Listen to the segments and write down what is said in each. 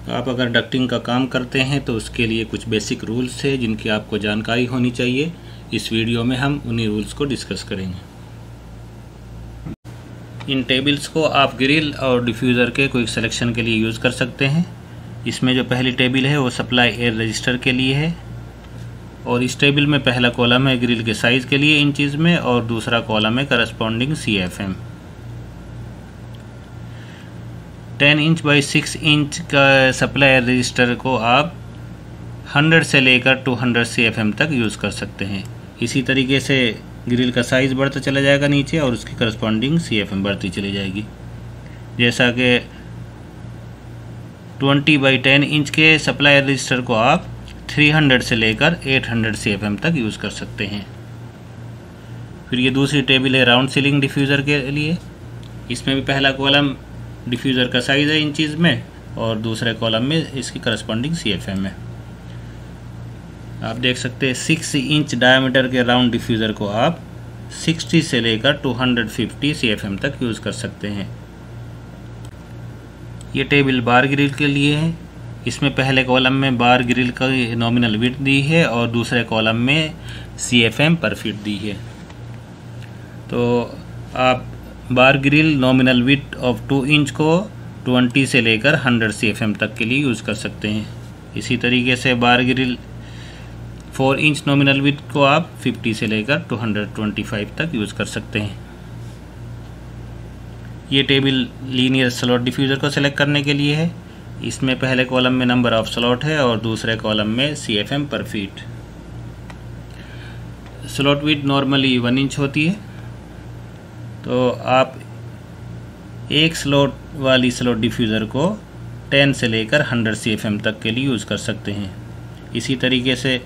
आप अगर डक्टिंग का काम करते हैं तो उसके लिए कुछ बेसिक रूल्स है जिनकी आपको जानकारी होनी चाहिए। इस वीडियो में हम उन्हीं रूल्स को डिस्कस करेंगे। इन टेबल्स को आप ग्रिल और डिफ्यूज़र के क्विक सिलेक्शन के लिए यूज़ कर सकते हैं। इसमें जो पहली टेबल है वो सप्लाई एयर रजिस्टर के लिए है और इस टेबल में पहला कॉलम है ग्रिल के साइज़ के लिए इंचज़ में और दूसरा कॉलम है corresponding CFM। 10 inch by 6 inch का सप्लाई एयर रजिस्टर को आप 100 से लेकर 200 CFM तक यूज़ कर सकते हैं। इसी तरीके से ग्रिल का साइज़ बढ़ता चला जाएगा नीचे और उसकी करस्पॉन्डिंग CFM बढ़ती चली जाएगी। जैसा कि 20 बाई 10 इंच के सप्लाई एयर रजिस्टर को आप 300 से लेकर 800 CFM तक यूज़ कर सकते हैं। फिर ये दूसरी टेबल है राउंड सीलिंग डिफ्यूज़र के लिए। इसमें भी पहला कॉलम डिफ्यूज़र का साइज़ है इंचज़ में और दूसरे कॉलम में इसकी करस्पॉन्डिंग CFM है। आप देख सकते हैं 6 इंच डायमीटर के राउंड डिफ्यूज़र को आप 60 से लेकर 250 CFM तक यूज़ कर सकते हैं। ये टेबल बार ग्रिल के लिए है। इसमें पहले कॉलम में बार ग्रिल का नॉमिनल विड्थ दी है और दूसरे कॉलम में CFM पर फीट दी है। तो आप bar grill nominal width of 2 inch को 20 से लेकर 100 CFM तक के लिए यूज़ कर सकते हैं। इसी तरीके से बार ग्रिल 4 इंच नॉमिनल विड्थ को आप 50 से लेकर 225 तक यूज़ कर सकते हैं। ये टेबल लीनियर स्लॉट डिफ्यूज़र को सेलेक्ट करने के लिए है। इसमें पहले कॉलम में नंबर ऑफ स्लॉट है और दूसरे कॉलम में CFM पर feet. Slot width normally 1 inch होती है, तो आप एक स्लॉट वाली स्लॉट डिफ्यूज़र को 10 से लेकर 100 CFM तक के लिए यूज़ कर सकते हैं। इसी तरीके से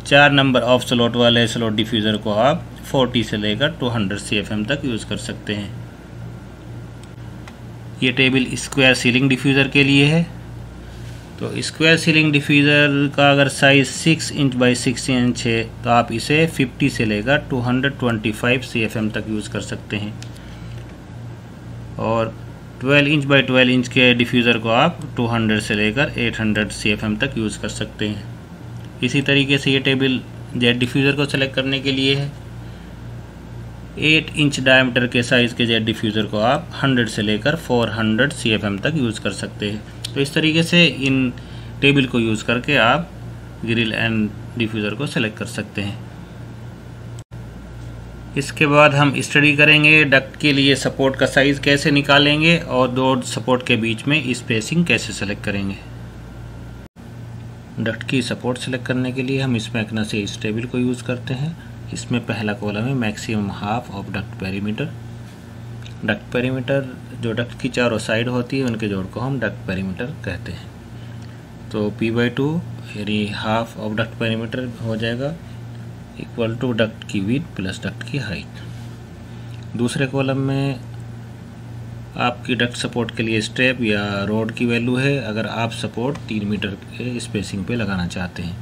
4 नंबर ऑफ स्लॉट वाले स्लॉट डिफ्यूज़र को आप 40 से लेकर 200 CFM तक यूज़ कर सकते हैं। ये टेबल स्क्वायर सीलिंग डिफ्यूज़र के लिए है। तो स्क्वायर सीलिंग डिफ्यूज़र का अगर साइज़ 6 इंच बाई 6 इंच है तो आप इसे 50 से लेकर 225 CFM तक यूज़ कर सकते हैं और 12 इंच बाई 12 इंच के डिफ्यूज़र को आप 200 से लेकर 800 CFM तक यूज़ कर सकते हैं। इसी तरीके से ये टेबल जेट डिफ्यूज़र को सेलेक्ट करने के लिए है। 8 इंच डायमीटर के साइज़ के जेट डिफ्यूज़र को आप 100 से लेकर 400 CFM तक यूज़ कर सकते हैं। तो इस तरीके से इन टेबल को यूज़ करके आप ग्रिल एंड डिफ्यूज़र को सेलेक्ट कर सकते हैं। इसके बाद हम स्टडी करेंगे डक्ट के लिए सपोर्ट का साइज़ कैसे निकालेंगे और दो सपोर्ट के बीच में स्पेसिंग कैसे सेलेक्ट करेंगे। डक्ट की सपोर्ट सेलेक्ट करने के लिए हम इस मैकना से इस टेबल को यूज़ करते हैं। इसमें पहला कॉलम है maximum half of duct perimeter. Duct perimeter जो डक्ट की चारों साइड होती है उनके जोड़ को हम डक्ट पेरीमीटर कहते हैं। तो P/2 यानी हाफ ऑफ डक्ट पेरीमीटर हो जाएगा इक्वल टू डक्ट की विड्थ प्लस डक्ट की हाइट। दूसरे कॉलम में आपकी डक्ट सपोर्ट के लिए स्ट्रैप या रोड की वैल्यू है अगर आप सपोर्ट 3 मीटर के स्पेसिंग पे लगाना चाहते हैं।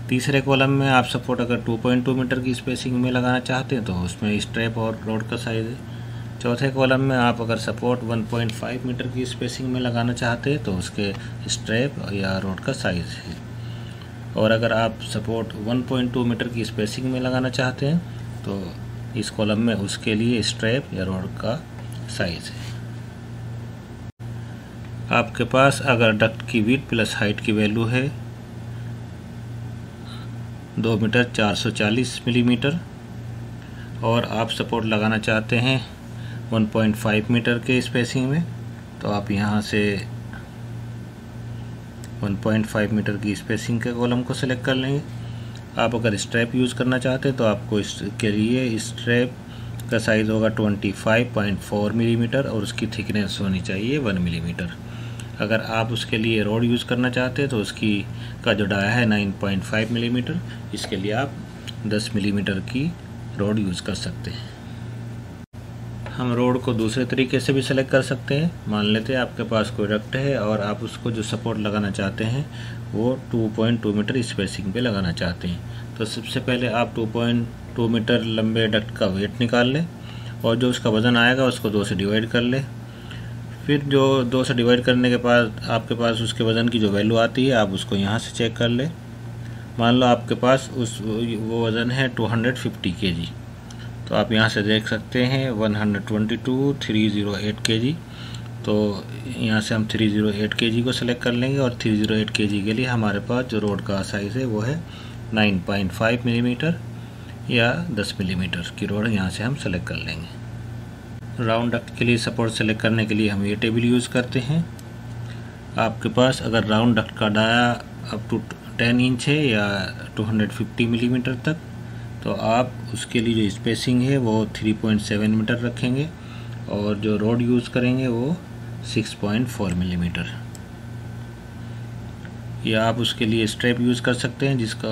तीसरे कॉलम में आप सपोर्ट अगर 2.2 मीटर की स्पेसिंग में लगाना चाहते हैं तो उसमें स्ट्रैप और रोड का साइज़ है। चौथे कॉलम में आप अगर सपोर्ट 1.5 मीटर की स्पेसिंग में लगाना चाहते हैं तो उसके स्ट्रैप या रोड का साइज़ है। और अगर आप सपोर्ट 1.2 मीटर की स्पेसिंग में लगाना चाहते हैं तो इस कॉलम में उसके लिए स्ट्रैप या रोड का साइज़ है। आपके पास अगर डक्ट की विड्थ प्लस हाइट की वैल्यू है 2 मीटर 440 मिलीमीटर और आप सपोर्ट लगाना चाहते हैं 1.5 मीटर के स्पेसिंग में तो आप यहाँ से 1.5 मीटर की स्पेसिंग के कॉलम को सिलेक्ट कर लेंगे। आप अगर स्ट्रैप यूज़ करना चाहते हैं तो आपको इसके लिए स्ट्रैप का साइज़ होगा 25.4 मिलीमीटर और उसकी थिकनेस होनी चाहिए 1 मिलीमीटर। अगर आप उसके लिए रोड यूज़ करना चाहते हैं तो उसकी का जो डाया है 9.5 मिलीमीटर, इसके लिए आप 10 मिलीमीटर की रोड यूज़ कर सकते हैं। हम रोड को दूसरे तरीके से भी सेलेक्ट कर सकते हैं। मान लेते हैं आपके पास कोई डक्ट है और आप उसको जो सपोर्ट लगाना चाहते हैं वो 2.2 मीटर स्पेसिंग पे लगाना चाहते हैं। तो सबसे पहले आप 2.2 मीटर लंबे डक्ट का वेट निकाल लें और जो उसका वज़न आएगा उसको 2 से डिवाइड कर लें। फिर जो 2 से डिवाइड करने के बाद आपके पास उसके वज़न की जो वैल्यू आती है आप उसको यहाँ से चेक कर ले। मान लो आपके पास वो वज़न है 250 kg, तो आप यहाँ से देख सकते हैं 122,308 kg। तो यहाँ से हम 308 kg को सिलेक्ट कर लेंगे और 308 kg के लिए हमारे पास जो रोड का साइज़ है वो है 9.5 मिलीमीटर या 10 मिलीमीटर की रोड यहाँ से हम सेलेक्ट कर लेंगे। राउंड डक्ट के लिए सपोर्ट सेलेक्ट करने के लिए हम ये टेबल यूज़ करते हैं। आपके पास अगर राउंड डक्ट का डाया अप टू 10 इंच है या 250 मिलीमीटर तक, तो आप उसके लिए जो स्पेसिंग है वो 3.7 मीटर रखेंगे और जो रोड यूज़ करेंगे वो 6.4 मिलीमीटर। या आप उसके लिए स्ट्रैप यूज़ कर सकते हैं जिसका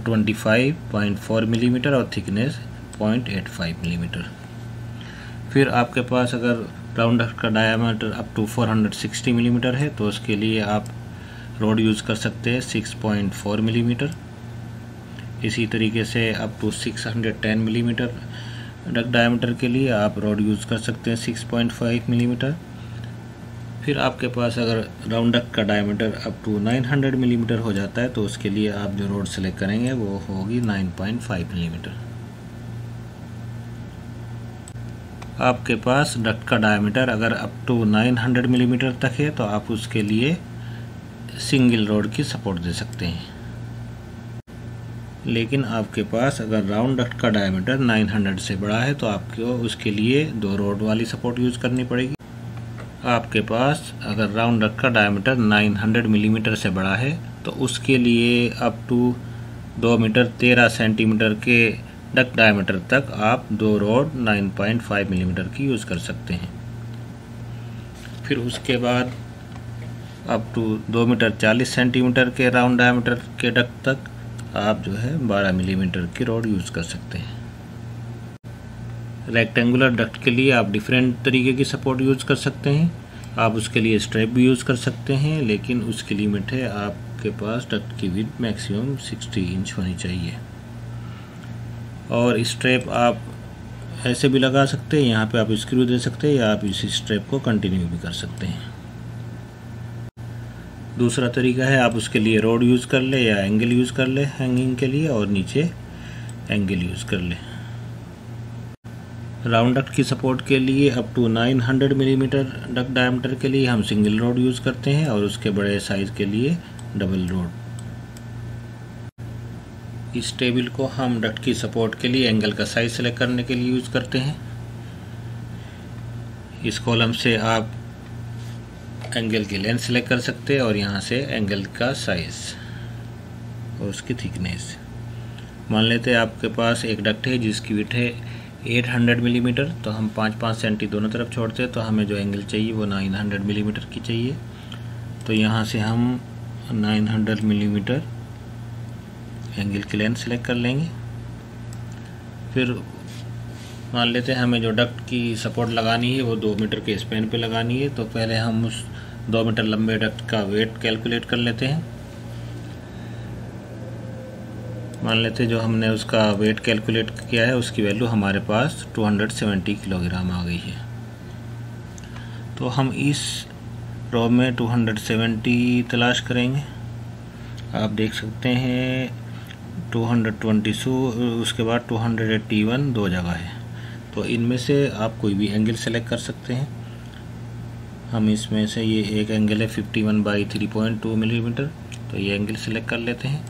25.4 मिलीमीटर और थिकनेस 0.85 मिलीमीटर। फिर आपके पास अगर राउंड डक्ट का डायामीटर अप टू 460 मिलीमीटर है तो उसके लिए आप रोड यूज़ कर सकते हैं 6.4 मिलीमीटर। इसी तरीके से up to 610 millimetre duct diameter के लिए आप रोड यूज़ कर सकते हैं 6.5 मिलीमीटर। फिर आपके पास अगर राउंड डक्ट का डायमीटर अप टू 900 मिलीमीटर हो जाता है तो उसके लिए आप जो रोड सेलेक्ट करेंगे वो होगी 9.5 मिलीमीटर। आपके पास डक्ट का डायमीटर अगर अप टू 900 मिलीमीटर तक है तो आप उसके लिए सिंगल रोड की सपोर्ट दे सकते हैं। लेकिन आपके पास अगर राउंड डक्ट का डायमीटर 900 से बड़ा है तो आपको उसके लिए 2 रोड वाली सपोर्ट यूज़ करनी पड़ेगी। आपके पास अगर राउंड डक्ट का डायमीटर 900 मिलीमीटर से बड़ा है तो उसके लिए अप टू 2 मीटर 13 सेंटीमीटर के डक्ट डायमीटर तक आप 2 रोड 9.5 मिलीमीटर की यूज़ कर सकते हैं। फिर उसके बाद अप टू 2 मीटर 40 सेंटीमीटर के राउंड डायमीटर के डक्ट तक आप जो है 12 मिलीमीटर की रोड यूज़ कर सकते हैं। रेक्टेंगुलर डक्ट के लिए आप डिफरेंट तरीके की सपोर्ट यूज़ कर सकते हैं। आप उसके लिए स्ट्रैप भी यूज़ कर सकते हैं, लेकिन उसकी लिमिट है आपके पास डक्ट की विड्थ मैक्सिमम 60 इंच होनी चाहिए। और स्ट्रैप आप ऐसे भी लगा सकते हैं, यहाँ पे आप स्क्रू दे सकते हैं या आप इस स्ट्रैप को कंटिन्यू भी कर सकते हैं। दूसरा तरीका है आप उसके लिए रोड यूज़ कर ले या एंगल यूज़ कर ले हैंगिंग के लिए और नीचे एंगल यूज़ कर ले। राउंड डक्ट की सपोर्ट के लिए up to 900 millimetre duct diameter के लिए हम सिंगल रोड यूज़ करते हैं और उसके बड़े साइज़ के लिए डबल रोड। इस टेबल को हम डक्ट की सपोर्ट के लिए एंगल का साइज़ सेलेक्ट करने के लिए यूज़ करते हैं। इस कॉलम से आप एंगल की लेंथ सेलेक्ट कर सकते हैं और यहाँ से एंगल का साइज़ और उसकी थिकनेस। मान लेते हैं आपके पास एक डक्ट है जिसकी विड्थ है 800 मिलीमीटर, तो हम 5-5 सेंटी दोनों तरफ छोड़ते हैं तो हमें जो एंगल चाहिए वो 900 मिलीमीटर की चाहिए। तो यहाँ से हम 900 मिलीमीटर एंगल की लेंथ सेलेक्ट कर लेंगे। फिर मान लेते हैं हमें जो डक्ट की सपोर्ट लगानी है वो 2 मीटर के स्पैन पे लगानी है, तो पहले हम उस 2 मीटर लंबे डक्ट का वेट कैलकुलेट कर लेते हैं। मान लेते हैं जो हमने उसका वेट कैलकुलेट किया है उसकी वैल्यू हमारे पास 270 किलोग्राम आ गई है। तो हम इस रो में 270 तलाश करेंगे। आप देख सकते हैं 222, उसके बाद 281 दो जगह है, तो इनमें से आप कोई भी एंगल सेलेक्ट कर सकते हैं। हम इसमें से ये एक एंगल है 51/3.2 मिलीमीटर, तो ये एंगल सेलेक्ट कर लेते हैं।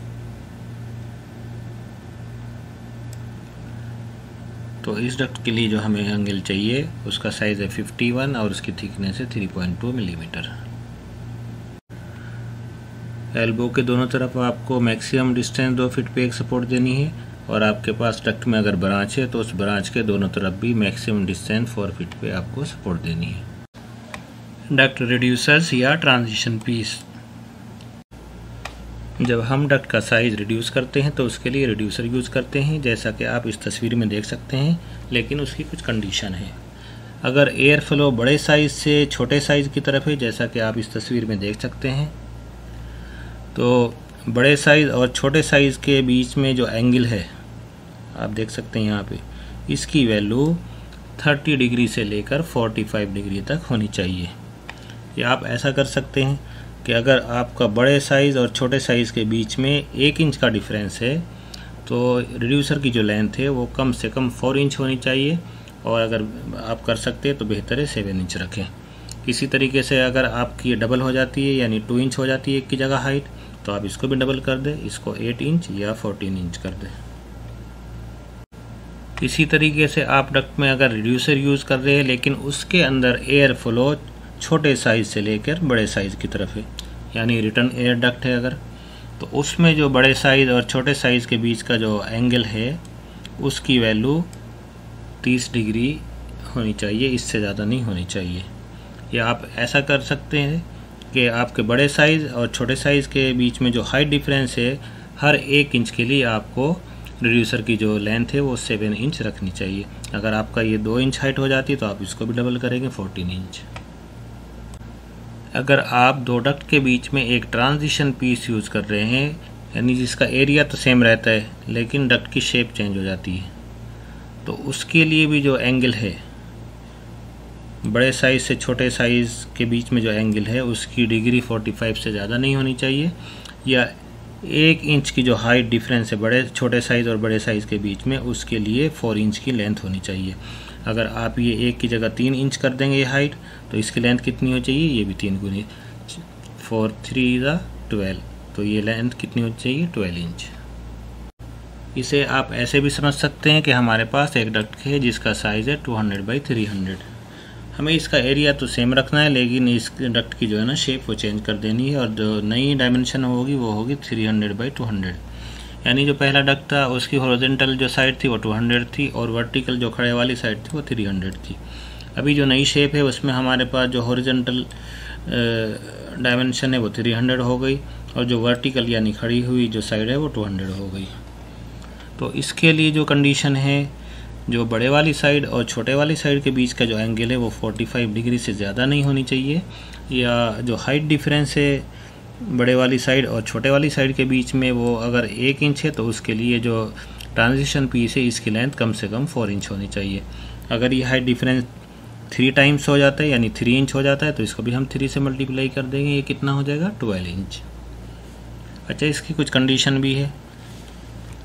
तो इस डक्ट के लिए जो हमें एंगल चाहिए उसका साइज़ है 51 और उसकी थिकनेस है 3.2 मिलीमीटर। एल्बो के दोनों तरफ आपको मैक्सिमम डिस्टेंस 2 फीट पे एक सपोर्ट देनी है और आपके पास डक्ट में अगर ब्रांच है तो उस ब्रांच के दोनों तरफ भी मैक्सिमम डिस्टेंस 4 फीट पे आपको सपोर्ट देनी है। डक्ट रिड्यूसर्स या ट्रांजिशन पीस। जब हम डक्ट का साइज़ रिड्यूस करते हैं तो उसके लिए रिड्यूसर यूज़ करते हैं, जैसा कि आप इस तस्वीर में देख सकते हैं, लेकिन उसकी कुछ कंडीशन है। अगर एयर फ्लो बड़े साइज़ से छोटे साइज़ की तरफ है, जैसा कि आप इस तस्वीर में देख सकते हैं, तो बड़े साइज़ और छोटे साइज़ के बीच में जो एंगल है आप देख सकते हैं यहाँ पे, इसकी वैल्यू 30 डिग्री से लेकर 45 डिग्री तक होनी चाहिए। या आप ऐसा कर सकते हैं कि अगर आपका बड़े साइज़ और छोटे साइज़ के बीच में 1 इंच का डिफरेंस है तो रिड्यूसर की जो लेंथ है वो कम से कम 4 इंच होनी चाहिए, और अगर आप कर सकते हैं तो बेहतर है 7 इंच रखें। इसी तरीके से अगर आपकी डबल हो जाती है यानी 2 इंच हो जाती है एक की जगह हाइट, तो आप इसको भी डबल कर दें, इसको 8 इंच या 14 इंच कर दें। इसी तरीके से आप डक्ट में अगर रिड्यूसर यूज़ कर रहे हैं लेकिन उसके अंदर एयर फ्लो छोटे साइज़ से लेकर बड़े साइज़ की तरफ है, यानी रिटर्न एयर डक्ट है अगर, तो उसमें जो बड़े साइज़ और छोटे साइज़ के बीच का जो एंगल है उसकी वैल्यू 30 डिग्री होनी चाहिए, इससे ज़्यादा नहीं होनी चाहिए। या आप ऐसा कर सकते हैं कि आपके बड़े साइज़ और छोटे साइज़ के बीच में जो हाइट डिफरेंस है हर 1 इंच के लिए आपको रिड्यूसर की जो लेंथ है वो 7 इंच रखनी चाहिए। अगर आपका ये 2 इंच हाइट हो जाती है तो आप इसको भी डबल करेंगे 14 इंच। अगर आप दो डक्ट के बीच में एक ट्रांजिशन पीस यूज़ कर रहे हैं, यानी जिसका एरिया तो सेम रहता है लेकिन डक्ट की शेप चेंज हो जाती है, तो उसके लिए भी जो एंगल है बड़े साइज़ से छोटे साइज़ के बीच में जो एंगल है उसकी डिग्री 45 से ज़्यादा नहीं होनी चाहिए, या 1 इंच की जो हाइट डिफरेंस है बड़े छोटे साइज़ और बड़े साइज़ के बीच में उसके लिए 4 इंच की लेंथ होनी चाहिए। अगर आप ये 1 की जगह 3 इंच कर देंगे ये हाइट, तो इसकी लेंथ कितनी हो चाहिए, ये भी 3 गुनी 4 3 12, तो ये लेंथ कितनी हो चाहिए 12 इंच। इसे आप ऐसे भी समझ सकते हैं कि हमारे पास एक डक्ट है जिसका साइज़ है 200 बाई 300। हमें इसका एरिया तो सेम रखना है लेकिन इस डक्ट की जो है ना शेप वो चेंज कर देनी है, और जो नई डायमेंशन होगी वो होगी 300 बाई 200। यानी जो पहला डक्ट था उसकी हॉरिजॉन्टल जो साइड थी वो 200 थी और वर्टिकल जो खड़े वाली साइड थी वो 300 थी। अभी जो नई शेप है उसमें हमारे पास जो हॉरिजॉन्टल डायमेंशन है वो 300 हो गई, और जो वर्टिकल यानी खड़ी हुई जो साइड है वो 200 हो गई। तो इसके लिए जो कंडीशन है, जो बड़े वाली साइड और छोटे वाली साइड के बीच का जो एंगल है वो 45 डिग्री से ज़्यादा नहीं होनी चाहिए, या जो हाइट डिफरेंस है बड़े वाली साइड और छोटे वाली साइड के बीच में वो अगर 1 इंच है तो उसके लिए जो ट्रांजिशन पीस है इसकी लेंथ कम से कम 4 इंच होनी चाहिए। अगर ये हाइट डिफरेंस 3 टाइम्स हो जाता है यानी 3 इंच हो जाता है तो इसको भी हम 3 से मल्टीप्लाई कर देंगे, ये कितना हो जाएगा 12 इंच। अच्छा, इसकी कुछ कंडीशन भी है।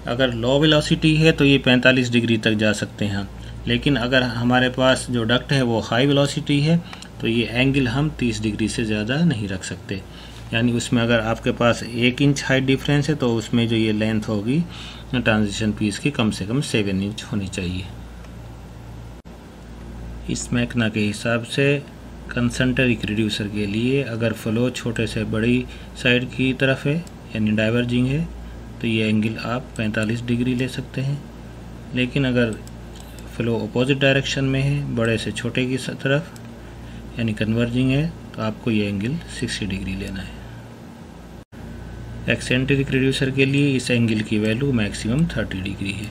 अगर लो वेलोसिटी है तो ये 45 डिग्री तक जा सकते हैं, लेकिन अगर हमारे पास जो डक्ट है वो हाई वेलोसिटी है तो ये एंगल हम 30 डिग्री से ज़्यादा नहीं रख सकते। यानी उसमें अगर आपके पास 1 इंच हाइट डिफरेंस है तो उसमें जो ये लेंथ होगी ट्रांजिशन पीस की कम से कम 7 इंच होनी चाहिए। इस मैकना के हिसाब से कंसंट्रिक रिड्यूसर के लिए अगर फ्लो छोटे से बड़ी साइड की तरफ है यानी डाइवर्जिंग है तो ये एंगल आप 45 डिग्री ले सकते हैं, लेकिन अगर फ्लो अपोजिट डायरेक्शन में है बड़े से छोटे की तरफ यानी कन्वर्जिंग है तो आपको ये एंगल 60 डिग्री लेना है। एक्सेंट्रिक रिड्यूसर के लिए इस एंगल की वैल्यू मैक्सिमम 30 डिग्री है।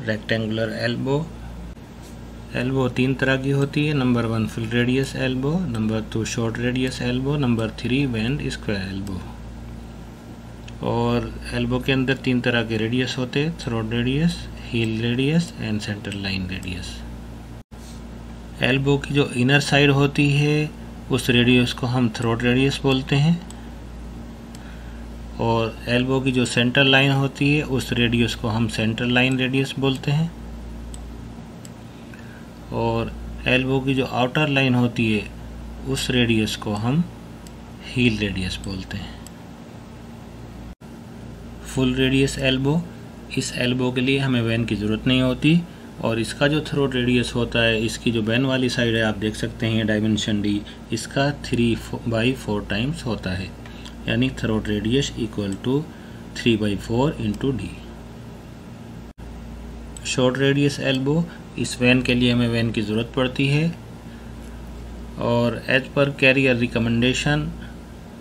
रेक्टेंगुलर एल्बो 3 तरह की होती है। Number 1 full radius elbow, number 2 short radius elbow, number 3 bend square elbow. और एल्बो के अंदर 3 तरह के रेडियस होते हैं, throat radius, heel radius and centre line radius. Elbow की जो इनर साइड होती है उस रेडियस को हम थ्रोट रेडियस बोलते हैं, और एल्बो की जो सेंटर लाइन होती है उस रेडियस को हम सेंटर लाइन रेडियस बोलते हैं, और एल्बो की जो आउटर लाइन होती है उस रेडियस को हम हील रेडियस बोलते हैं। फुल रेडियस एल्बो, इस एल्बो के लिए हमें वैन की ज़रूरत नहीं होती, और इसका जो थ्रोट रेडियस होता है इसकी जो वैन वाली साइड है आप देख सकते हैं डायमेंशन डी, इसका 3/4 टाइम्स होता है, यानी throat radius equal to 3/4 into D. Short radius elbow, इस वैन के लिए हमें वैन की ज़रूरत पड़ती है, और एज पर कैरियर रिकमेंडेशन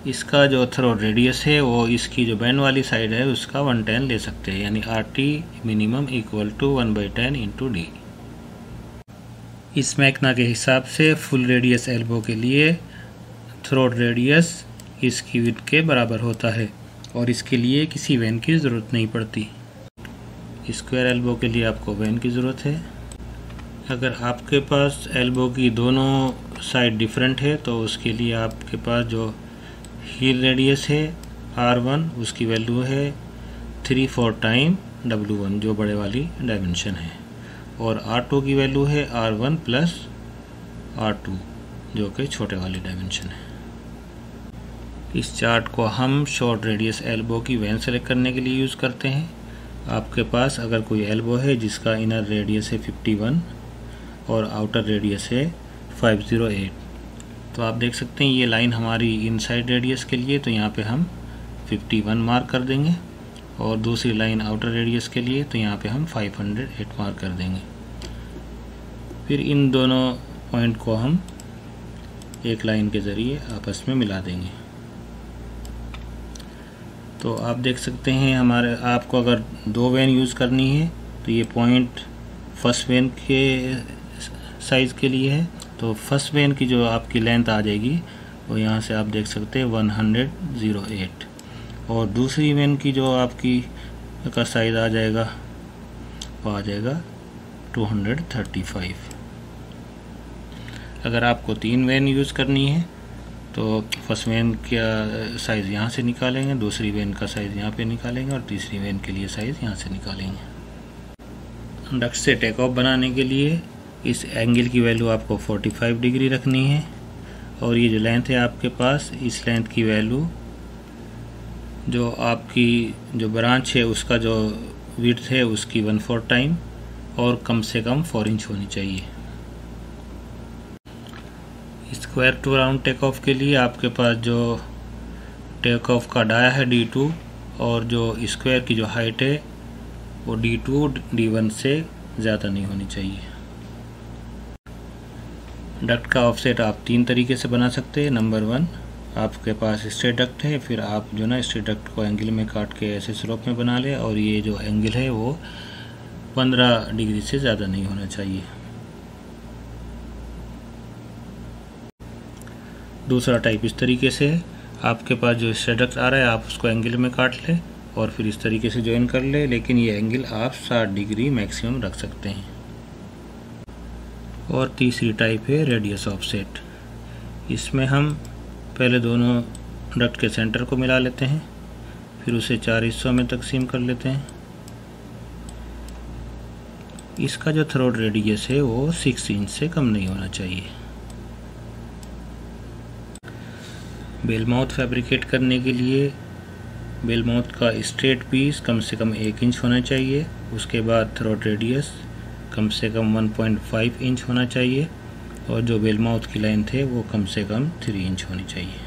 इसका जो थ्रोट रेडियस है वो इसकी जो बैंड वाली साइड है उसका 1/10 ले सकते हैं, यानी RT minimum equal to 1/10 into D. इस मैकना के हिसाब से फुल रेडियस एल्बो के लिए थ्रोट रेडियस इसकी विड्थ के बराबर होता है और इसके लिए किसी वैन की ज़रूरत नहीं पड़ती। स्क्वायर एल्बो के लिए आपको वैन की ज़रूरत है। अगर आपके पास एल्बो की दोनों साइड डिफरेंट है तो उसके लिए आपके पास जो हील रेडियस है R1 उसकी वैल्यू है 3/4 टाइम W1 जो बड़े वाली डायमेंशन है, और R2 की वैल्यू है R1 प्लस R2 जो कि छोटे वाली डायमेंशन है। इस चार्ट को हम शॉर्ट रेडियस एल्बो की वैन सेलेक्ट करने के लिए यूज़ करते हैं। आपके पास अगर कोई एल्बो है जिसका इनर रेडियस है 51 और आउटर रेडियस है 508, तो आप देख सकते हैं ये लाइन हमारी इनसाइड रेडियस के लिए, तो यहाँ पे हम 51 मार्क कर देंगे, और दूसरी लाइन आउटर रेडियस के लिए तो यहाँ पे हम 508 मार्क कर देंगे। फिर इन दोनों पॉइंट को हम एक लाइन के ज़रिए आपस में मिला देंगे। तो आप देख सकते हैं आपको अगर दो वेन यूज़ करनी है तो ये पॉइंट फर्स्ट वेन के साइज़ के लिए है, तो फर्स्ट वेन की जो आपकी लेंथ आ जाएगी वो यहाँ से आप देख सकते हैं 108, और दूसरी वेन की जो आपकी का साइज़ आ जाएगा वो आ जाएगा 235। अगर आपको 3 वेन यूज़ करनी है तो फर्स्ट वेन का साइज़ यहाँ से निकालेंगे, दूसरी वेन का साइज़ यहाँ पे निकालेंगे, और तीसरी वेन के लिए साइज़ यहाँ से निकालेंगे। डक्ट से टेक ऑफ बनाने के लिए इस एंगल की वैल्यू आपको 45 डिग्री रखनी है, और ये जो लेंथ है आपके पास, इस लेंथ की वैल्यू जो आपकी जो ब्रांच है उसका जो विड्थ है उसकी 1/4 टाइम और कम से कम 4 इंच होनी चाहिए। Square to round take off के लिए आपके पास जो टेक ऑफ का डाया है D2, और जो स्क्वायर की जो हाइट है वो D2 D1 से ज़्यादा नहीं होनी चाहिए। डक्ट का ऑफसेट आप 3 तरीके से बना सकते हैं। नंबर 1, आपके पास स्ट्रेट डक्ट है, फिर आप जो ना स्ट्रेट डक्ट को एंगल में काट के ऐसे स्लोप में बना ले, और ये जो एंगल है वो 15 डिग्री से ज़्यादा नहीं होना चाहिए। दूसरा टाइप इस तरीके से है, आपके पास जो स्ट्रेट डक्ट आ रहा है आप उसको एंगल में काट ले और फिर इस तरीके से ज्वाइन कर ले, लेकिन ये एंगल आप 60 डिग्री मैक्सिमम रख सकते हैं। और तीसरी टाइप है रेडियस ऑफसेट। इसमें हम पहले दोनों डक्ट के सेंटर को मिला लेते हैं, फिर उसे 4 हिस्सों में तकसीम कर लेते हैं। इसका जो थ्रोट रेडियस है वो 6 इंच से कम नहीं होना चाहिए। बेल माउथ फैब्रिकेट करने के लिए बेल माउथ का स्ट्रेट पीस कम से कम 1 इंच होना चाहिए, उसके बाद थ्रोट रेडियस कम से कम 1.5 इंच होना चाहिए, और जो बेल माउथ की लेंथ है वो कम से कम 3 इंच होनी चाहिए।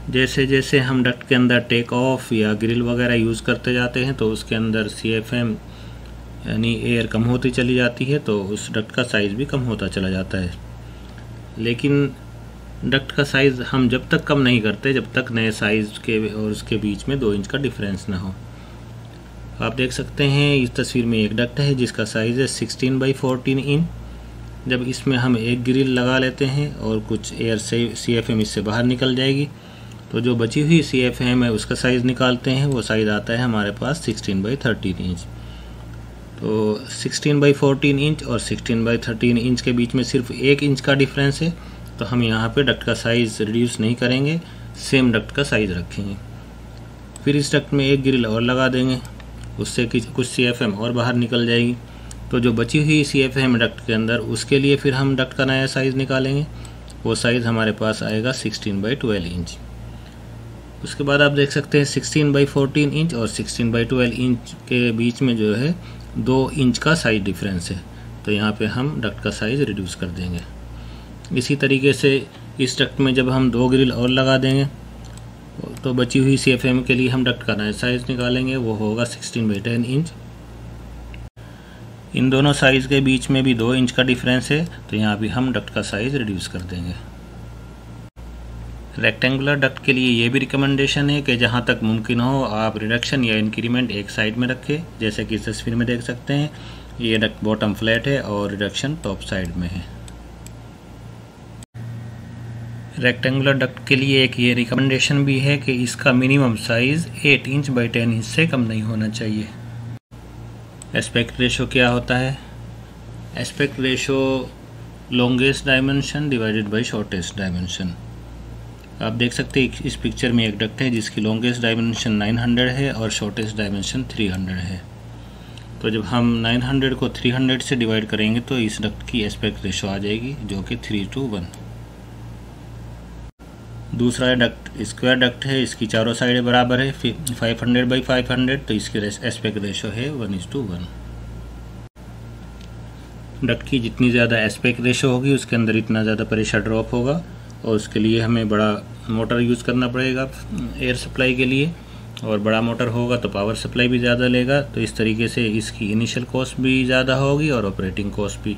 जैसे जैसे हम डक्ट के अंदर टेक ऑफ या ग्रिल वगैरह यूज़ करते जाते हैं तो उसके अंदर CFM यानी एयर कम होती चली जाती है, तो उस डक्ट का साइज़ भी कम होता चला जाता है। लेकिन डक्ट का साइज़ हम जब तक कम नहीं करते जब तक नए साइज़ के और उसके बीच में 2 इंच का डिफरेंस ना हो। आप देख सकते हैं इस तस्वीर में एक डक्ट है जिसका साइज़ है 16/14 इंच। जब इसमें हम एक ग्रिल लगा लेते हैं और कुछ एयर से CFM इससे बाहर निकल जाएगी, तो जो बची हुई CFM है उसका साइज़ निकालते हैं, वो साइज़ आता है हमारे पास 16/13 इंच। तो 16/14 इंच और 16/13 इंच के बीच में सिर्फ 1 इंच का डिफरेंस है, तो हम यहाँ पे डक्ट का साइज़ रिड्यूस नहीं करेंगे, सेम डक्ट का साइज़ रखेंगे। फिर इस डक्ट में एक ग्रिल और लगा देंगे, उससे कुछ CFM और बाहर निकल जाएगी, तो जो बची हुई CFM डक्ट के अंदर उसके लिए फिर हम डक्ट का नया साइज़ निकालेंगे, वो साइज़ हमारे पास आएगा 16/12 इंच। उसके बाद आप देख सकते हैं 16/14 इंच और 16/12 इंच के बीच में जो है 2 इंच का साइज़ डिफरेंस है, तो यहाँ पे हम डक्ट का साइज़ रिड्यूस कर देंगे। इसी तरीके से इस डक्ट में जब हम 2 ग्रिल और लगा देंगे तो बची हुई CFM के लिए हम डक्ट का नया साइज़ निकालेंगे, वो होगा 16/10 इंच। इन दोनों साइज़ के बीच में भी 2 इंच का डिफरेंस है, तो यहाँ भी हम डक्ट का साइज़ रिड्यूस कर देंगे। रेक्टेंगुलर डक्ट के लिए ये भी रिकमेंडेशन है कि जहाँ तक मुमकिन हो आप रिडक्शन या इंक्रीमेंट एक साइड में रखें। जैसे कि इस तस्वीर में देख सकते हैं ये डक्ट बॉटम फ्लैट है और रिडक्शन टॉप साइड में है। रेक्टेंगुलर डक्ट के लिए एक ये रिकमेंडेशन भी है कि इसका minimum size 8 inch by 10 inch से कम नहीं होना चाहिए। एस्पेक्ट रेशो क्या होता है? Aspect ratio longest dimension divided by shortest dimension. आप देख सकते हैं इस पिक्चर में एक डक्ट है जिसकी लॉन्गेस्ट डायमेंशन 900 है और शॉर्टेस्ट डायमेंशन 300 है। तो जब हम 900 को 300 से डिवाइड करेंगे तो इस डक्ट की एस्पेक्ट रेशो आ जाएगी जो कि 3:1। दूसरा डक्ट स्क्वायर डक्ट है, इसकी चारों साइडें बराबर है 500/500, तो इसकी एस्पेक्ट रेशो है 1:1। डक्ट की जितनी ज़्यादा एस्पेक्ट रेशो होगी उसके अंदर इतना ज़्यादा प्रेशर ड्रॉप होगा और उसके लिए हमें बड़ा मोटर यूज़ करना पड़ेगा एयर सप्लाई के लिए, और बड़ा मोटर होगा तो पावर सप्लाई भी ज़्यादा लेगा। तो इस तरीके से इसकी इनिशियल कॉस्ट भी ज़्यादा होगी और ऑपरेटिंग कॉस्ट भी।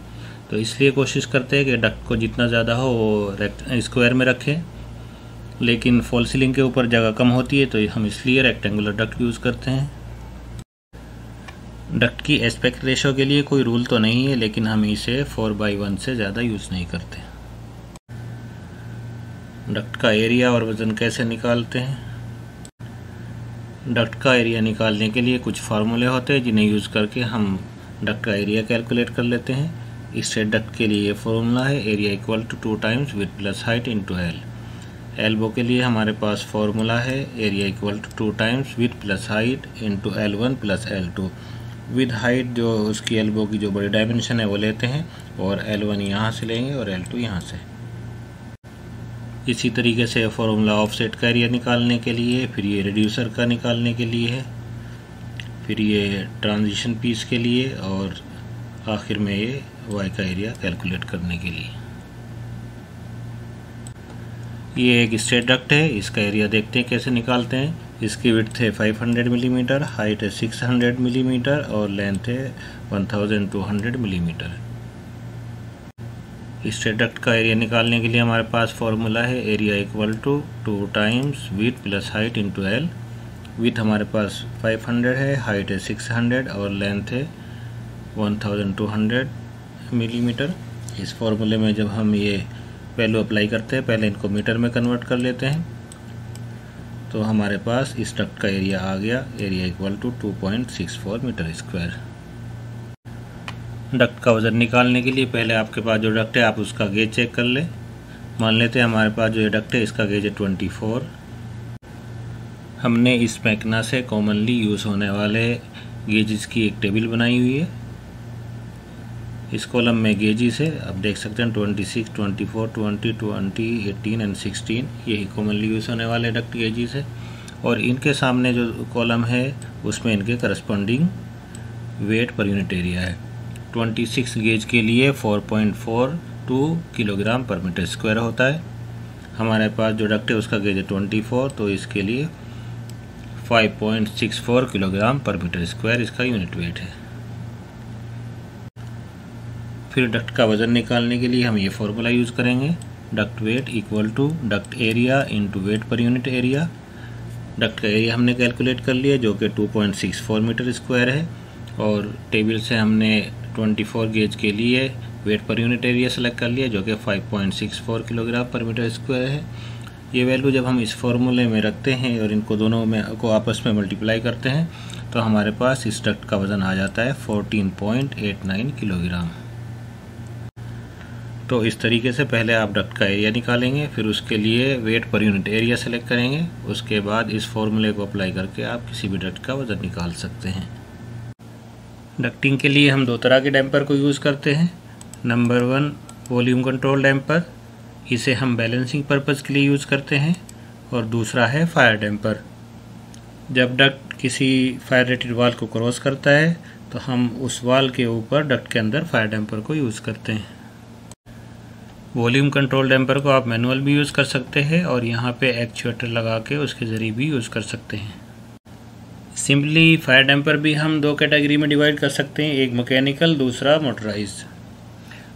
तो इसलिए कोशिश करते हैं कि डक्ट को जितना ज़्यादा हो वो स्क्वायर में रखें, लेकिन फॉल सीलिंग के ऊपर जगह कम होती है तो हम इसलिए रेक्टेंगुलर डक्ट यूज़ करते हैं। डक्ट की एस्पेक्ट रेशो के लिए कोई रूल तो नहीं है, लेकिन हम इसे 4/1 से ज़्यादा यूज़ नहीं करते। डक्ट का एरिया और वज़न कैसे निकालते हैं? डक्ट का एरिया निकालने के लिए कुछ फार्मूले होते हैं जिन्हें यूज़ करके हम डक्ट का एरिया कैलकुलेट कर लेते हैं। इससे डक्ट के लिए ये फार्मूला है area equal to 2 times width plus height into L. Elbow के लिए हमारे पास फार्मूला है area equal to 2 times width plus height into L1 plus L2। With height जो उसकी एल्बो की जो बड़ी डायमेंशन है वो लेते हैं और L1 यहाँ से लेंगे और L2 यहाँ से। इसी तरीके से फार्मूला ऑफसेट का एरिया निकालने के लिए, फिर ये रिड्यूसर का निकालने के लिए है, फिर ये ट्रांजिशन पीस के लिए और आखिर में ये वाई का एरिया कैलकुलेट करने के लिए। ये एक स्ट्रेट डक्ट है, इसका एरिया देखते हैं कैसे निकालते हैं। इसकी विड्थ है 500 मिलीमीटर, हाइट है 600 मिलीमीटर और लेंथ है 1200 मिलीमीटर। स्ट्रेट डक्ट का एरिया निकालने के लिए हमारे पास फार्मूला है area equal to 2 times width plus height into L. Width हमारे पास 500 है, हाइट है 600 और लेंथ है 1200 मिलीमीटर। इस फार्मूले में जब हम ये वैल्यू अप्लाई करते हैं, पहले इनको मीटर में कन्वर्ट कर लेते हैं, तो हमारे पास इस डक्ट का एरिया आ गया area equal to 2.64 metre square. Duct का वज़न निकालने के लिए पहले आपके पास जो डक्ट है आप उसका गेज चेक कर लें। मान लेते हैं हमारे पास जो ये डक्ट है इसका गेज है 24। हमने इस मैकना से कॉमनली यूज़ होने वाले गेजेस की एक टेबल बनाई हुई है। इस कॉलम में गेजेस है, आप देख सकते हैं 26, 24, 20, 20, 18 एंड 16, यही कॉमनली यूज़ होने वाले डक्ट गेजेस है। और इनके सामने जो कॉलम है उसमें इनके corresponding weight per unit area है। 26 गेज के लिए 4.42 किलोग्राम पर मीटर स्क्वायर होता है। हमारे पास जो डक्ट है उसका गेज है 24, तो इसके लिए 5.64 किलोग्राम पर मीटर स्क्वायर इसका यूनिट वेट है। फिर डक्ट का वज़न निकालने के लिए हम ये फार्मूला यूज़ करेंगे, duct weight equal to duct area into weight per unit area. Duct का एरिया हमने कैलकुलेट कर लिया जो कि 2.64 मीटर स्क्वायर है, और टेबल से हमने 24 गेज के लिए wait per unit area select कर लिया जो कि 5.64 किलोग्राम पर मीटर स्क्वायर है। ये वैल्यू जब हम इस फार्मूले में रखते हैं और इनको दोनों में को आपस में मल्टीप्लाई करते हैं तो हमारे पास इस डक्ट का वज़न आ जाता है 14.89 किलोग्राम। तो इस तरीके से पहले आप डक्ट का एरिया निकालेंगे, फिर उसके लिए wait per unit area select करेंगे, उसके बाद इस फार्मूले को अप्लाई करके आप किसी भी डक्ट का वज़न निकाल सकते हैं। डक्टिंग के लिए हम दो तरह के डैम्पर को यूज़ करते हैं। नंबर 1 वॉल्यूम कंट्रोल डैम्पर, इसे हम बैलेंसिंग पर्पज़ के लिए यूज़ करते हैं, और दूसरा है फायर डैम्पर। जब डक्ट किसी फायर रेटेड वाल को क्रॉस करता है तो हम उस वाल के ऊपर डक्ट के अंदर फायर डैम्पर को यूज़ करते हैं। वॉल्यूम कंट्रोल डैम्पर को आप मैनुअल भी यूज़ कर सकते हैं और यहाँ पे एक्चुएटर लगा के उसके ज़रिए भी यूज़ कर सकते हैं। सिंपली फायर डैम्पर भी हम दो कैटेगरी में डिवाइड कर सकते हैं, एक मैकेनिकल, दूसरा मोटराइज्ड।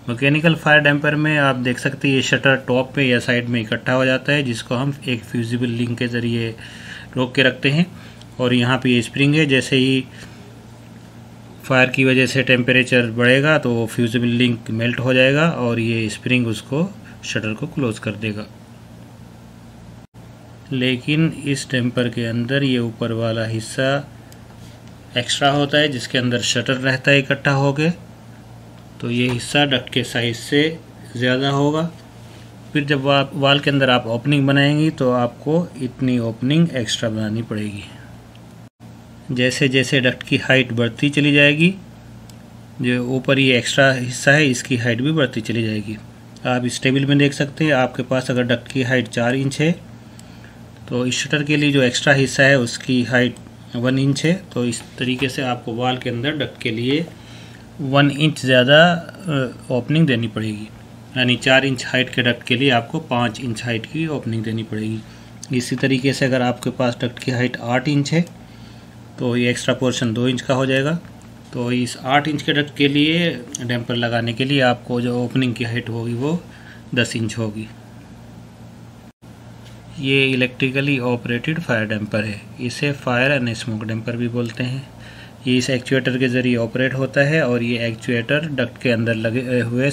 मैकेनिकल फायर डैम्पर में आप देख सकते हैं ये शटर टॉप पे या साइड में इकट्ठा हो जाता है, जिसको हम एक फ्यूजिबल लिंक के ज़रिए रोक के रखते हैं, और यहाँ पे ये स्प्रिंग है, जैसे ही फायर की वजह से टेम्परेचर बढ़ेगा तो फ्यूजिबल लिंक मेल्ट हो जाएगा और ये स्प्रिंग उसको शटर को क्लोज कर देगा। लेकिन इस डैम्पर के अंदर ये ऊपर वाला हिस्सा एक्स्ट्रा होता है जिसके अंदर शटर रहता है इकट्ठा हो के, तो ये हिस्सा डक्ट के साइज से ज़्यादा होगा। फिर जब वाल के अंदर आप ओपनिंग बनाएंगी तो आपको इतनी ओपनिंग एक्स्ट्रा बनानी पड़ेगी। जैसे जैसे डक्ट की हाइट बढ़ती चली जाएगी, जो ऊपर ये एक्स्ट्रा हिस्सा है इसकी हाइट भी बढ़ती चली जाएगी। आप इस टेबल में देख सकते हैं, आपके पास अगर डक्ट की हाइट 4 इंच है तो इस शटर के लिए जो एक्स्ट्रा हिस्सा है उसकी हाइट 1 इंच है। तो इस तरीके से आपको वाल के अंदर डक्ट के लिए 1 इंच ज़्यादा ओपनिंग देनी पड़ेगी, यानी 4 इंच हाइट के डक्ट के लिए आपको 5 इंच हाइट की ओपनिंग देनी पड़ेगी। इसी तरीके से अगर आपके पास डक्ट की हाइट 8 इंच है तो ये एक्स्ट्रा पोर्शन 2 इंच का हो जाएगा। तो इस 8 इंच के डक्ट के लिए डैम्पर लगाने के लिए आपको जो ओपनिंग की हाइट होगी वो 10 इंच होगी। ये इलेक्ट्रिकली ऑपरेटेड फायर डैम्पर है, इसे फायर एंड स्मोक डैम्पर भी बोलते हैं। ये इस एक्चुएटर के ज़रिए ऑपरेट होता है और ये एक्चुएटर डक्ट के अंदर लगे हुए